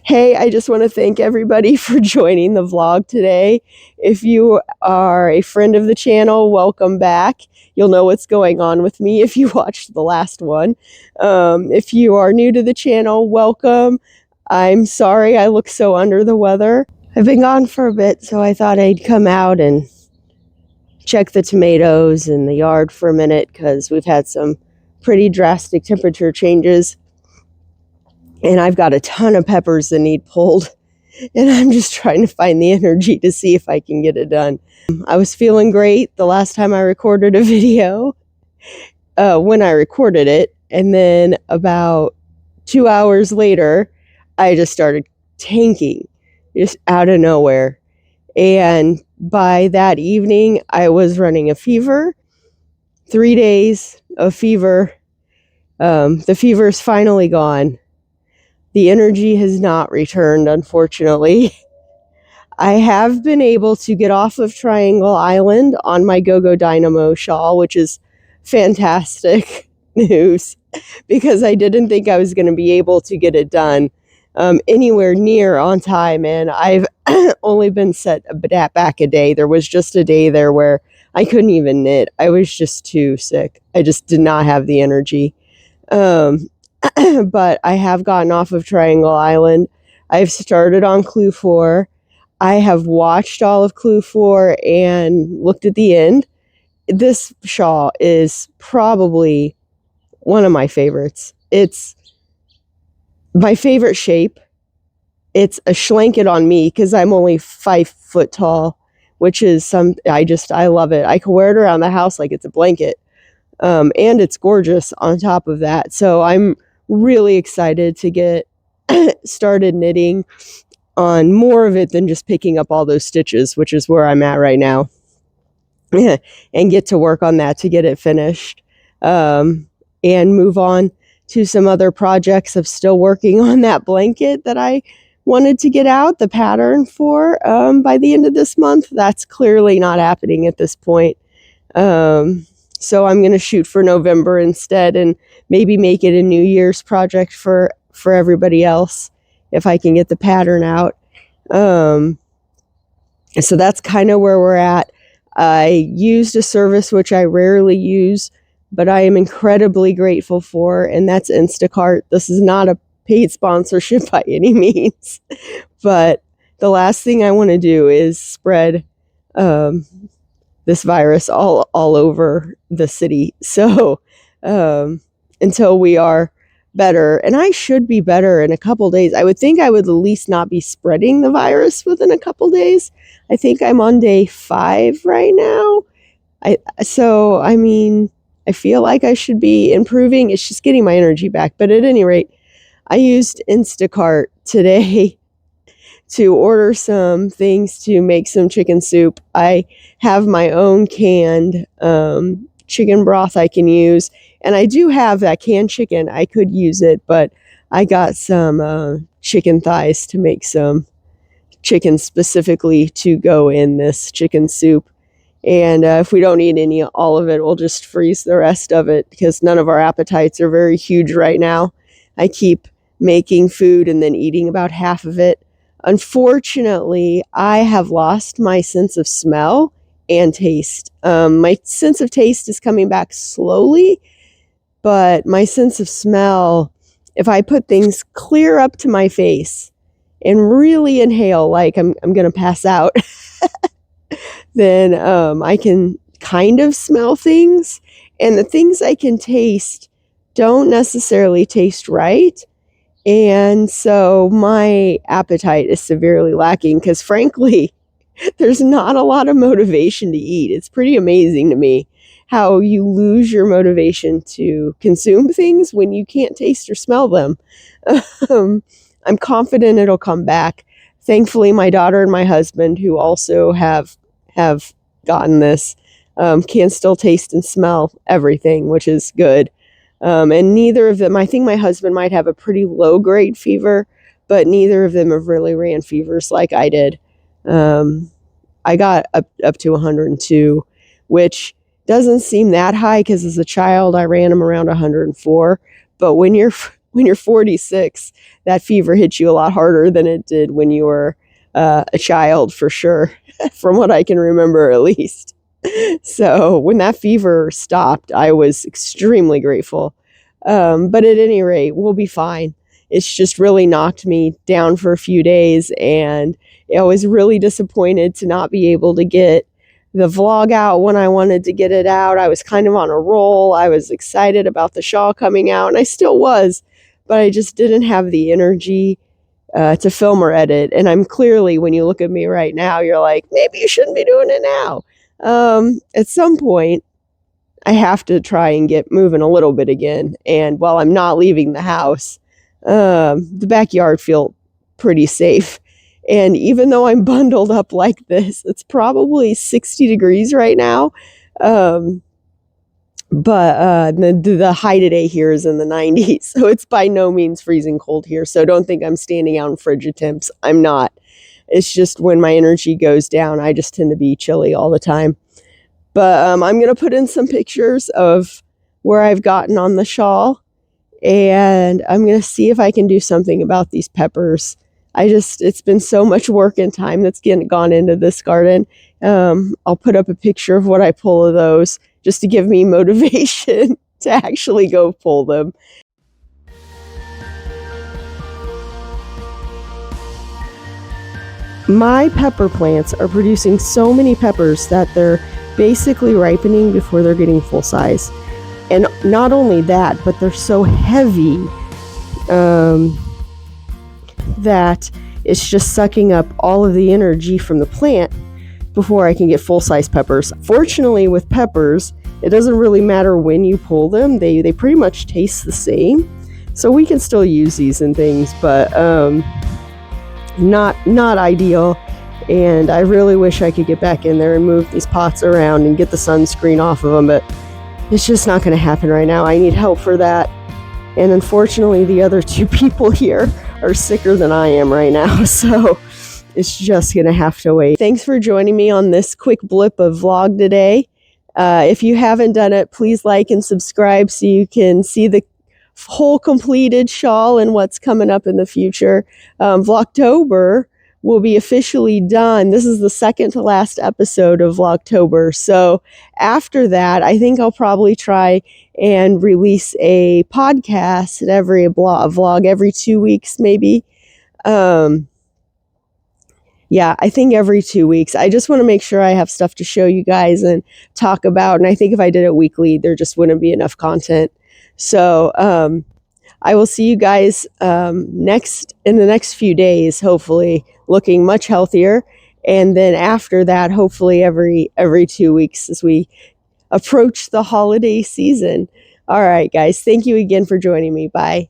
Hey, I just want to thank everybody for joining the vlog today. If you are a friend of the channel, welcome back. You'll know what's going on with me if you watched the last one. If you are new to the channel, welcome. I'm sorry I look so under the weather. I've been gone for a bit, so I thought I'd come out and check the tomatoes in the yard for a minute because we've had some pretty drastic temperature changes. And I've got a ton of peppers that need pulled, and I'm just trying to find the energy to see if I can get it done. I was feeling great the last time I recorded a video, when I recorded it, and then about 2 hours later, I just started tanking, just out of nowhere. And by that evening, I was running a fever, 3 days of fever. The fever's finally gone. The energy has not returned, unfortunately. I have been able to get off of Triangle Island on my Dynamo shawl, which is fantastic news because I didn't think I was going to be able to get it done anywhere near on time. And I've only been set back a day. There was just a day there where I couldn't even knit. I was just too sick. I just did not have the energy. But I have gotten off of Triangle Island. I've started on Clue 4. I have watched all of Clue 4 and looked at the end. This shawl is probably one of my favorites. It's my favorite shape. It's a schlanket on me because I'm only 5 foot tall, which is I love it. I can wear it around the house like it's a blanket. And it's gorgeous on top of that. So I'm really excited to get started knitting on more of it than just picking up all those stitches, which is where I'm at right now, and get to work on that to get it finished, and move on to some other projects of still working on that blanket that I wanted to get out the pattern for by the end of this month. That's clearly not happening at this point. So I'm going to shoot for November instead and maybe make it a New Year's project for everybody else if I can get the pattern out. So that's kind of where we're at. I used a service which I rarely use, but I am incredibly grateful for, and that's Instacart. This is not a paid sponsorship by any means, but the last thing I want to do is spread this virus all over the city. So until we are better, and I should be better in a couple days. I would think I would at least not be spreading the virus within a couple days. I think I'm on day 5 right now. I feel like I should be improving. It's just getting my energy back. But at any rate, I used Instacart today to order some things to make some chicken soup. I have my own canned chicken broth I can use, and I do have that canned chicken. I could use it, but I got some chicken thighs to make some chicken specifically to go in this chicken soup. And if we don't eat all of it, we'll just freeze the rest of it because none of our appetites are very huge right now. I keep making food and then eating about half of it. Unfortunately, I have lost my sense of smell and taste. My sense of taste is coming back slowly, but my sense of smell, if I put things clear up to my face and really inhale like I'm going to pass out, then I can kind of smell things. And the things I can taste don't necessarily taste right. And so my appetite is severely lacking because, frankly, there's not a lot of motivation to eat. It's pretty amazing to me how you lose your motivation to consume things when you can't taste or smell them. I'm confident it'll come back. Thankfully, my daughter and my husband, who also have gotten this, can still taste and smell everything, which is good. And neither of them, I think my husband might have a pretty low grade fever, but neither of them have really ran fevers like I did. I got up to 102, which doesn't seem that high because as a child I ran them around 104. But when you're when you're 46, that fever hits you a lot harder than it did when you were a child, for sure, from what I can remember at least. So when that fever stopped, I was extremely grateful. But at any rate, we'll be fine. It's just really knocked me down for a few days, and I was really disappointed to not be able to get the vlog out when I wanted to get it out. I was kind of on a roll. I was excited about the shawl coming out, and I still was, but I just didn't have the energy to film or edit. And I'm clearly, when you look at me right now, you're like, maybe you shouldn't be doing it now. At some point, I have to try and get moving a little bit again. And while I'm not leaving the house, the backyard feels pretty safe. And even though I'm bundled up like this, it's probably 60 degrees right now. But the high today here is in the 90s. So it's by no means freezing cold here. So don't think I'm standing out in frigid temps. I'm not. It's just when my energy goes down, I just tend to be chilly all the time. But I'm going to put in some pictures of where I've gotten on the shawl. And I'm going to see if I can do something about these peppers. It's been so much work and time that's gone into this garden. I'll put up a picture of what I pull of those just to give me motivation to actually go pull them. My pepper plants are producing so many peppers that they're basically ripening before they're getting full size. And not only that, but they're so heavy that it's just sucking up all of the energy from the plant before I can get full-size peppers. Fortunately, with peppers, it doesn't really matter when you pull them. They pretty much taste the same. So we can still use these in things, but not ideal. And I really wish I could get back in there and move these pots around and get the sunscreen off of them, but it's just not going to happen right now. I need help for that. And unfortunately, the other two people here are sicker than I am right now, so it's just going to have to wait. Thanks for joining me on this quick blip of vlog today. If you haven't done it, please like and subscribe so you can see the whole completed shawl and what's coming up in the future. Vlogtober will be officially done. This is the second to last episode of Vlogtober. So after that, I think I'll probably try and release a podcast at every vlog every 2 weeks, maybe. Yeah, I think every 2 weeks. I just want to make sure I have stuff to show you guys and talk about. And I think if I did it weekly, there just wouldn't be enough content. So I will see you guys in the next few days, hopefully looking much healthier. And then after that, hopefully every 2 weeks as we approach the holiday season. All right, guys, thank you again for joining me. Bye.